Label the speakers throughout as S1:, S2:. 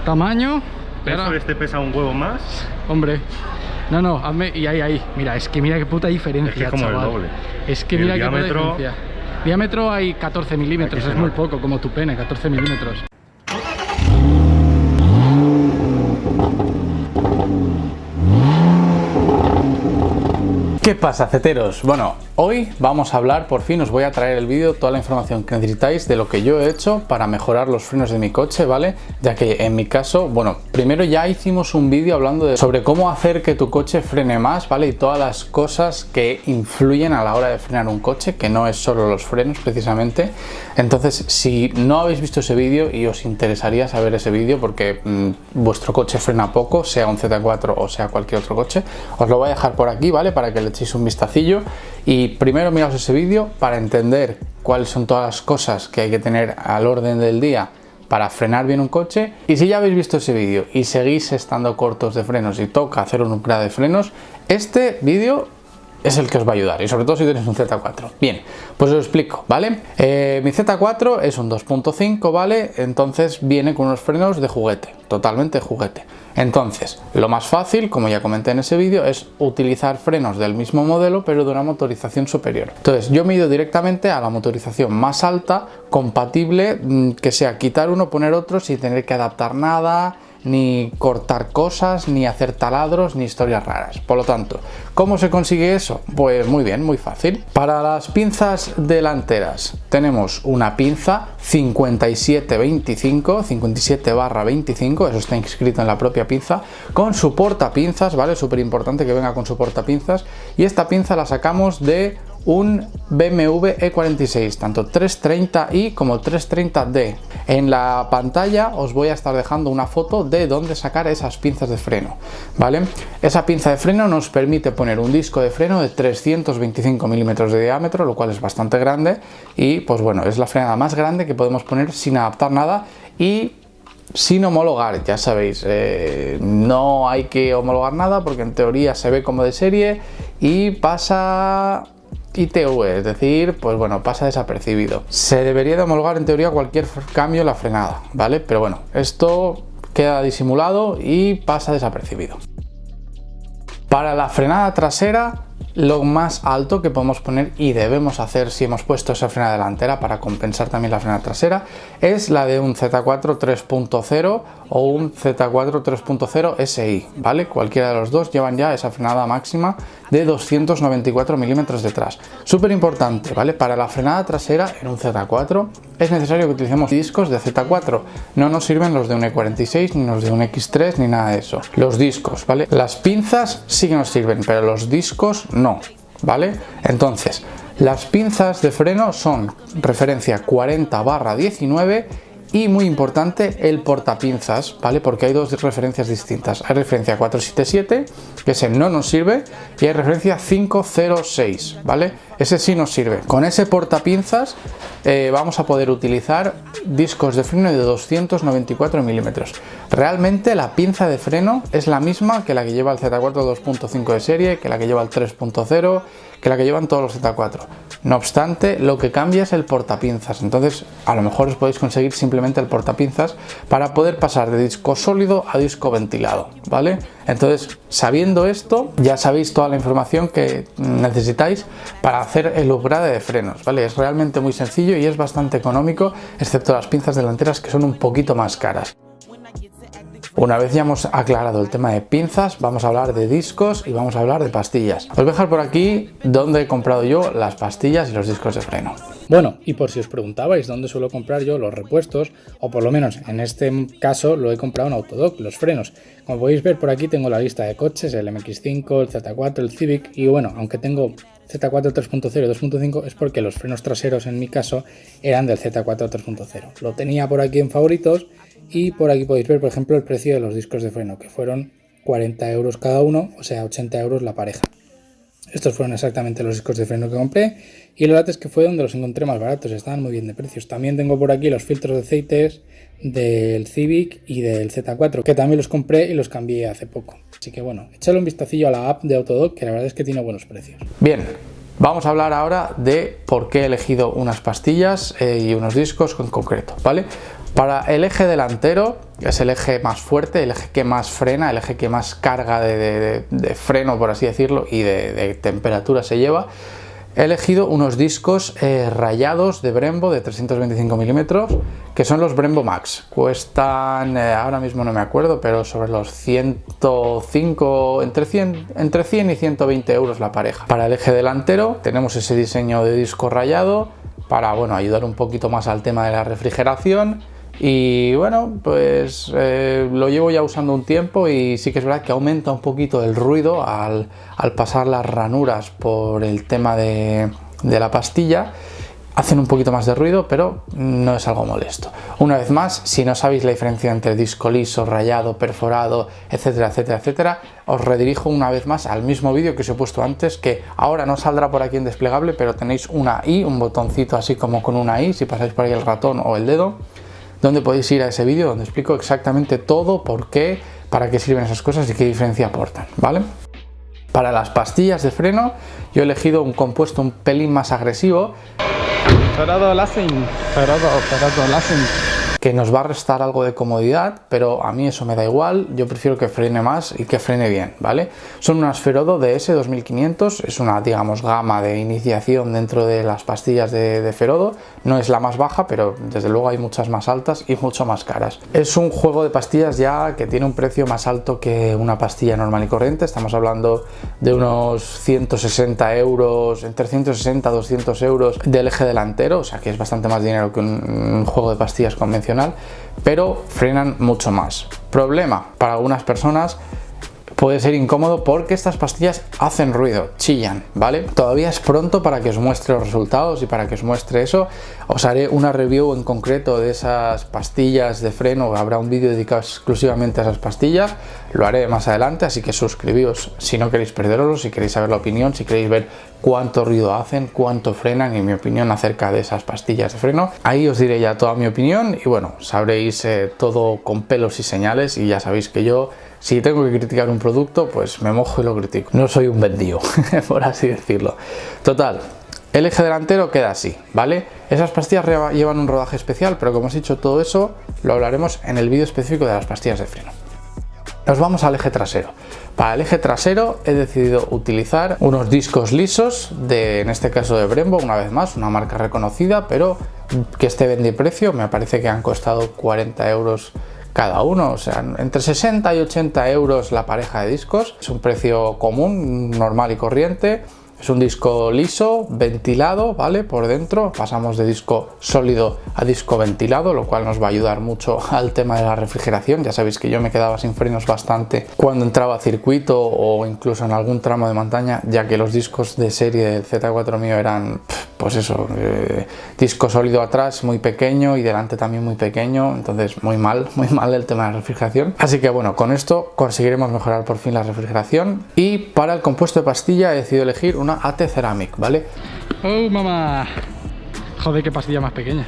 S1: tamaño.
S2: ¿Eso que este pesa un huevo más?
S1: Hombre, no, hazme, y ahí, mira, es que mira qué puta diferencia,
S2: es que es como
S1: chaval.
S2: el doble.
S1: Es que mira qué puta diferencia. Diámetro hay 14 milímetros, es muy poco, como tu pene, 14 milímetros. ¿Qué pasa, ceteros? Bueno, hoy vamos a hablar, por fin os voy a traer el vídeo, toda la información que necesitáis de lo que yo he hecho para mejorar los frenos de mi coche, ¿vale? Ya que en mi caso, bueno, primero ya hicimos un vídeo hablando sobre cómo hacer que tu coche frene más, ¿vale? Y todas las cosas que influyen a la hora de frenar un coche, que no es solo los frenos precisamente. Entonces, si no habéis visto ese vídeo y os interesaría saber ese vídeo porque vuestro coche frena poco, sea un Z4 o sea cualquier otro coche, os lo voy a dejar por aquí, ¿vale? Para que le echéis un vistacillo y primero miraos ese vídeo para entender cuáles son todas las cosas que hay que tener al orden del día para frenar bien un coche. Y si ya habéis visto ese vídeo y seguís estando cortos de frenos y toca hacer un upgrade de frenos, este vídeo es el que os va a ayudar, y sobre todo si tenéis un Z4. Bien, pues os explico, ¿vale? Mi Z4 es un 2.5, ¿vale? Entonces viene con unos frenos de juguete, totalmente juguete. Entonces, lo más fácil, como ya comenté en ese vídeo, es utilizar frenos del mismo modelo, pero de una motorización superior. Entonces, yo me he ido directamente a la motorización más alta, compatible, que sea quitar uno, poner otro, sin tener que adaptar nada, ni cortar cosas, ni hacer taladros, ni historias raras. Por lo tanto, ¿cómo se consigue eso? Pues muy bien, muy fácil. Para las pinzas delanteras tenemos una pinza 57/25, eso está inscrito en la propia pinza, con su portapinzas, ¿vale? Súper importante que venga con su portapinzas, y esta pinza la sacamos de un BMW E46, tanto 330i como 330d. En la pantalla os voy a estar dejando una foto de dónde sacar esas pinzas de freno, ¿vale? Esa pinza de freno nos permite poner un disco de freno de 325 milímetros de diámetro, lo cual es bastante grande, y pues bueno, es la frenada más grande que podemos poner sin adaptar nada y sin homologar. Ya sabéis, no hay que homologar nada porque en teoría se ve como de serie y pasa ITV, es decir, pues bueno, pasa desapercibido. Se debería de homologar en teoría cualquier cambio en la frenada, ¿vale? Pero bueno, esto queda disimulado y pasa desapercibido. Para la frenada trasera, lo más alto que podemos poner y debemos hacer si hemos puesto esa frenada delantera para compensar también la frenada trasera es la de un Z4 3.0 o un Z4 3.0 SI, ¿vale? Cualquiera de los dos llevan ya esa frenada máxima de 294 milímetros detrás. Súper importante, ¿vale? Para la frenada trasera en un Z4 es necesario que utilicemos discos de Z4. No nos sirven los de un E46 ni los de un X3 ni nada de eso. Los discos, ¿vale? Las pinzas sí que nos sirven, pero los discos no, ¿vale? Entonces, las pinzas de freno son referencia 40/19 y muy importante el portapinzas, ¿vale? Porque hay dos referencias distintas. Hay referencia 477, que ese no nos sirve, y hay referencia 506, ¿vale? Ese sí nos sirve. Con ese portapinzas vamos a poder utilizar discos de freno de 294 milímetros. Realmente la pinza de freno es la misma que la que lleva el Z4 2.5 de serie, que la que lleva el 3.0, que la que llevan todos los Z4. No obstante, lo que cambia es el portapinzas. Entonces, a lo mejor os podéis conseguir simplemente el portapinzas para poder pasar de disco sólido a disco ventilado, ¿vale? Entonces, sabiendo esto, ya sabéis toda la información que necesitáis para hacer el upgrade de frenos, ¿vale? Es realmente muy sencillo y es bastante económico, excepto las pinzas delanteras que son un poquito más caras. Una vez ya hemos aclarado el tema de pinzas, vamos a hablar de discos y vamos a hablar de pastillas. Os voy a dejar por aquí donde he comprado yo las pastillas y los discos de freno. Bueno, y por si os preguntabais dónde suelo comprar yo los repuestos, o por lo menos en este caso lo he comprado en Autodoc, los frenos. Como podéis ver por aquí tengo la lista de coches, el MX5, el Z4, el Civic, y bueno, aunque tengo Z4 3.0 y 2.5 es porque los frenos traseros en mi caso eran del Z4 3.0. Lo tenía por aquí en favoritos y por aquí podéis ver por ejemplo el precio de los discos de freno, que fueron 40 euros cada uno, o sea 80 euros la pareja. Estos fueron exactamente los discos de freno que compré y la verdad es que fue donde los encontré más baratos, estaban muy bien de precios. También tengo por aquí los filtros de aceites del Civic y del Z4, que también los compré y los cambié hace poco. Así que bueno, echadle un vistacillo a la app de Autodoc, que la verdad es que tiene buenos precios. Bien, vamos a hablar ahora de por qué he elegido unas pastillas y unos discos en concreto, ¿vale? Para el eje delantero, que es el eje más fuerte, el eje que más frena, el eje que más carga de freno, por así decirlo, y de temperatura se lleva, he elegido unos discos rayados de Brembo de 325 milímetros, que son los Brembo Max. Cuestan, ahora mismo no me acuerdo, pero sobre los 105, entre 100 y 120 euros la pareja. Para el eje delantero tenemos ese diseño de disco rayado para, bueno, ayudar un poquito más al tema de la refrigeración. Y bueno, pues lo llevo ya usando un tiempo y sí que es verdad que aumenta un poquito el ruido al pasar las ranuras por el tema de la pastilla. Hacen un poquito más de ruido, pero no es algo molesto. Una vez más, si no sabéis la diferencia entre disco liso, rayado, perforado, etcétera, etcétera, etcétera, os redirijo una vez más al mismo vídeo que os he puesto antes, que ahora no saldrá por aquí en desplegable, pero tenéis una I, un botoncito así como con una I, si pasáis por ahí el ratón o el dedo, donde podéis ir a ese vídeo donde explico exactamente todo, por qué, para qué sirven esas cosas y qué diferencia aportan, ¿vale? Para las pastillas de freno yo he elegido un compuesto un pelín más agresivo, que nos va a restar algo de comodidad, pero a mí eso me da igual, yo prefiero que frene más y que frene bien, ¿vale? Son unas Ferodo DS 2500, es una, digamos, gama de iniciación dentro de las pastillas de Ferodo, no es la más baja, pero desde luego hay muchas más altas y mucho más caras. Es un juego de pastillas ya que tiene un precio más alto que una pastilla normal y corriente, estamos hablando de unos 160 euros, entre 160 y 200 euros del eje delantero, o sea que es bastante más dinero que un juego de pastillas convencional, pero frenan mucho más. Problema, para algunas personas puede ser incómodo porque estas pastillas hacen ruido, chillan, ¿vale? Todavía es pronto para que os muestre los resultados y para que os muestre eso. Os haré una review en concreto de esas pastillas de freno, habrá un vídeo dedicado exclusivamente a esas pastillas, lo haré más adelante, así que suscribíos si no queréis perderoslo, si queréis saber la opinión, si queréis ver cuánto ruido hacen, cuánto frenan y mi opinión acerca de esas pastillas de freno. Ahí os diré ya toda mi opinión y bueno, sabréis todo con pelos y señales y ya sabéis que yo, si tengo que criticar un producto, pues me mojo y lo critico. No soy un vendido, por así decirlo. Total, el eje delantero queda así, ¿vale? Esas pastillas llevan un rodaje especial, pero como os he dicho, todo eso lo hablaremos en el vídeo específico de las pastillas de freno. Nos vamos al eje trasero. Para el eje trasero he decidido utilizar unos discos lisos, en este caso de Brembo, una vez más, una marca reconocida, pero que este vende precio, me parece que han costado 40 euros cada uno, o sea, entre 60 y 80 euros la pareja de discos. Es un precio común, normal y corriente. Es un disco liso, ventilado, ¿vale? Por dentro pasamos de disco sólido a disco ventilado, lo cual nos va a ayudar mucho al tema de la refrigeración. Ya sabéis que yo me quedaba sin frenos bastante cuando entraba a circuito o incluso en algún tramo de montaña, ya que los discos de serie del Z4 mío eran, pues eso, disco sólido atrás muy pequeño y delante también muy pequeño, entonces muy mal el tema de la refrigeración. Así que bueno, con esto conseguiremos mejorar por fin la refrigeración. Y para el compuesto de pastilla he decidido elegir una AT Ceramic, ¿vale?
S3: ¡Oh, mamá! Joder, qué pastillas más pequeñas.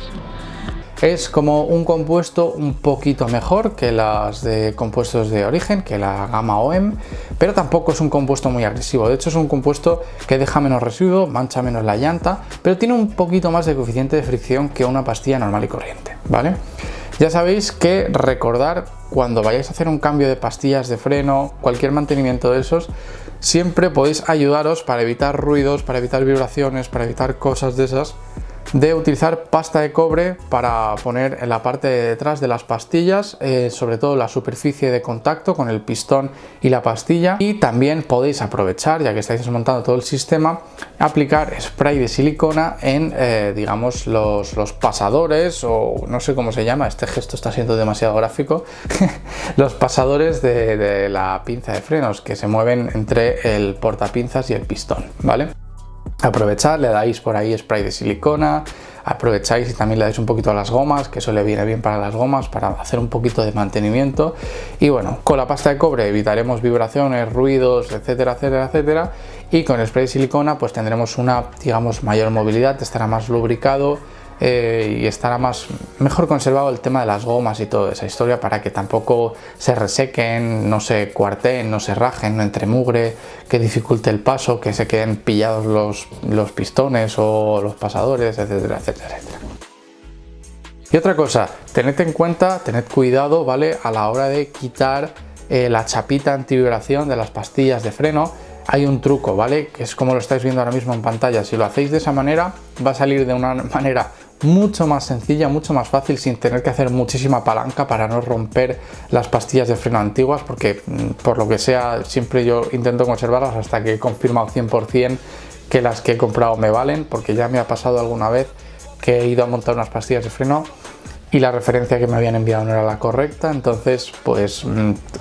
S1: Es como un compuesto un poquito mejor que las de compuestos de origen, que la gama OEM, pero tampoco es un compuesto muy agresivo. De hecho, es un compuesto que deja menos residuo, mancha menos la llanta, pero tiene un poquito más de coeficiente de fricción que una pastilla normal y corriente, ¿vale? Ya sabéis que recordar cuando vayáis a hacer un cambio de pastillas de freno, cualquier mantenimiento de esos, siempre podéis ayudaros para evitar ruidos, para evitar vibraciones, para evitar cosas de esas, de utilizar pasta de cobre para poner en la parte de detrás de las pastillas, sobre todo la superficie de contacto con el pistón y la pastilla. Y también podéis aprovechar, ya que estáis desmontando todo el sistema, aplicar spray de silicona en digamos los pasadores, o no sé cómo se llama, este gesto está siendo demasiado gráfico, los pasadores de la pinza de frenos que se mueven entre el portapinzas y el pistón, ¿vale? Aprovechad, le dais por ahí spray de silicona, aprovecháis y también le dais un poquito a las gomas, que eso le viene bien para las gomas, para hacer un poquito de mantenimiento. Y bueno, con la pasta de cobre evitaremos vibraciones, ruidos, etcétera, etcétera, etcétera. Y con el spray de silicona pues tendremos una, digamos, mayor movilidad, estará más lubricado y estará mejor conservado el tema de las gomas y toda esa historia, para que tampoco se resequen, no se cuarteen, no se rajen, no entre mugre, que dificulte el paso, que se queden pillados los pistones o los pasadores, etcétera, etcétera, etcétera. Y otra cosa, tened en cuenta, tened cuidado, ¿vale? A la hora de quitar la chapita antivibración de las pastillas de freno. Hay un truco, ¿vale? Que es como lo estáis viendo ahora mismo en pantalla. Si lo hacéis de esa manera, va a salir de una manera mucho más sencilla, mucho más fácil, sin tener que hacer muchísima palanca para no romper las pastillas de freno antiguas, porque por lo que sea, siempre yo intento conservarlas hasta que he confirmado 100% que las que he comprado me valen, porque ya me ha pasado alguna vez que he ido a montar unas pastillas de freno y la referencia que me habían enviado no era la correcta. Entonces, pues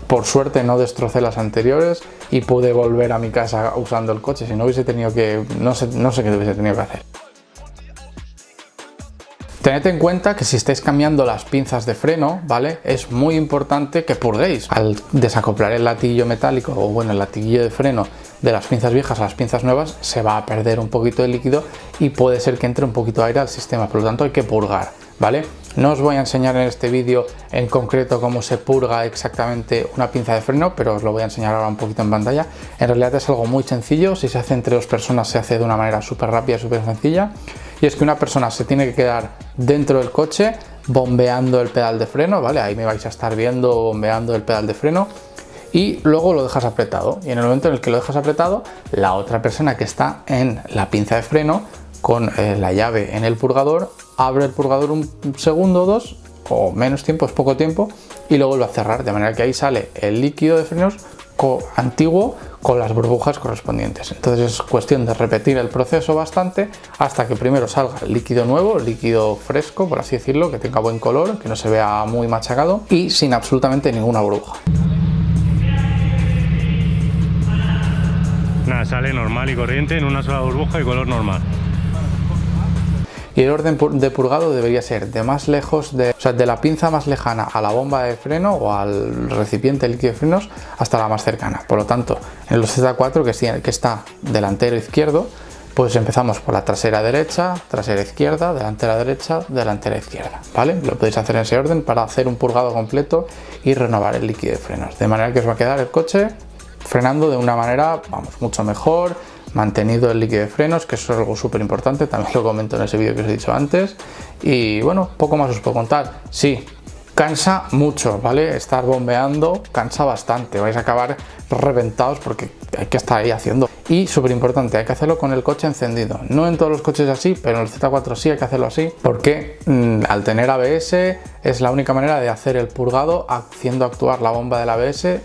S1: por suerte no destrocé las anteriores y pude volver a mi casa usando el coche. Si no hubiese tenido que, no sé qué hubiese tenido que hacer. Tened en cuenta que si estáis cambiando las pinzas de freno, ¿vale? Es muy importante que purguéis. Al desacoplar el latillo metálico, o bueno, el latiguillo de freno de las pinzas viejas a las pinzas nuevas, se va a perder un poquito de líquido y puede ser que entre un poquito de aire al sistema. Por lo tanto, hay que purgar, ¿vale? No os voy a enseñar en este vídeo en concreto cómo se purga exactamente una pinza de freno, pero os lo voy a enseñar ahora un poquito en pantalla. En realidad es algo muy sencillo. Si se hace entre dos personas, se hace de una manera súper rápida, súper sencilla. Y es que una persona se tiene que quedar dentro del coche bombeando el pedal de freno, ¿vale? Ahí me vais a estar viendo bombeando el pedal de freno. Y luego lo dejas apretado. Y en el momento en el que lo dejas apretado, la otra persona que está en la pinza de freno con la llave en el purgador, abre el purgador un segundo o dos, o menos tiempo, es poco tiempo, y lo vuelve a cerrar, de manera que ahí sale el líquido de frenos antiguo con las burbujas correspondientes. Entonces es cuestión de repetir el proceso bastante hasta que primero salga el líquido nuevo, el líquido fresco, por así decirlo, que tenga buen color, que no se vea muy machacado y sin absolutamente ninguna burbuja.
S2: Nada, sale normal y corriente en una sola burbuja y color normal.
S1: Y el orden de purgado debería ser de más lejos, o sea, de la pinza más lejana a la bomba de freno o al recipiente líquido de frenos hasta la más cercana. Por lo tanto, en los Z4 que está delantero izquierdo, pues empezamos por la trasera derecha, trasera izquierda, delantera derecha, delantera izquierda, ¿vale? Lo podéis hacer en ese orden para hacer un purgado completo y renovar el líquido de frenos. De manera que os va a quedar el coche frenando de una manera, vamos, mucho mejor, mantenido el líquido de frenos, que eso es algo súper importante, también lo comento en ese vídeo que os he dicho antes. Y bueno, poco más os puedo contar. Sí, cansa mucho, ¿vale? Estar bombeando cansa bastante, vais a acabar reventados porque hay que estar ahí haciendo. Y súper importante, hay que hacerlo con el coche encendido. No en todos los coches así, pero en el Z4 sí hay que hacerlo así, porque al tener ABS es la única manera de hacer el purgado haciendo actuar la bomba del ABS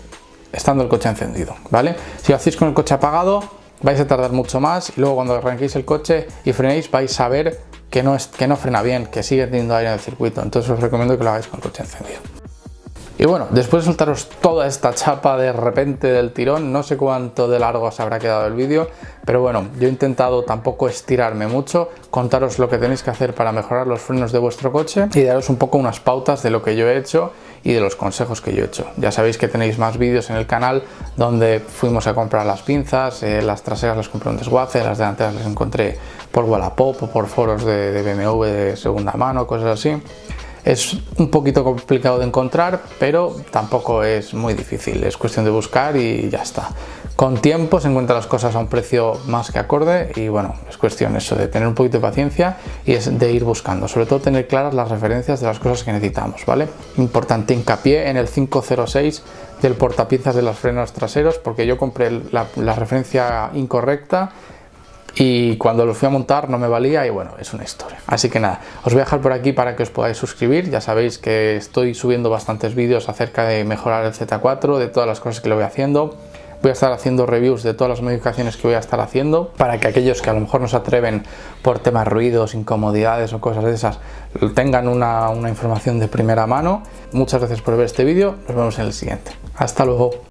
S1: estando el coche encendido, ¿vale? Si lo hacéis con el coche apagado, vais a tardar mucho más y luego cuando arranquéis el coche y frenéis vais a ver que no frena bien, que sigue teniendo aire en el circuito. Entonces os recomiendo que lo hagáis con el coche encendido. Y bueno, después de soltaros toda esta chapa de repente del tirón, no sé cuánto de largo os habrá quedado el vídeo, pero bueno, yo he intentado tampoco estirarme mucho, contaros lo que tenéis que hacer para mejorar los frenos de vuestro coche y daros un poco unas pautas de lo que yo he hecho y de los consejos que yo he hecho. Ya sabéis que tenéis más vídeos en el canal donde fuimos a comprar las pinzas, las traseras las compré en desguace, las delanteras las encontré por Wallapop o por foros de BMW de segunda mano, cosas así. Es un poquito complicado de encontrar, pero tampoco es muy difícil, es cuestión de buscar y ya está. Con tiempo se encuentran las cosas a un precio más que acorde y bueno, es cuestión eso de tener un poquito de paciencia y es de ir buscando, sobre todo tener claras las referencias de las cosas que necesitamos, ¿vale? Importante hincapié en el 506 del portapinzas de los frenos traseros, porque yo compré la referencia incorrecta y cuando los fui a montar no me valía y bueno, es una historia. Así que nada, os voy a dejar por aquí para que os podáis suscribir. Ya sabéis que estoy subiendo bastantes vídeos acerca de mejorar el Z4, de todas las cosas que lo voy haciendo. Voy a estar haciendo reviews de todas las modificaciones que voy a estar haciendo para que aquellos que a lo mejor no se atreven por temas ruidos, incomodidades o cosas de esas tengan una información de primera mano. Muchas gracias por ver este vídeo, nos vemos en el siguiente. Hasta luego.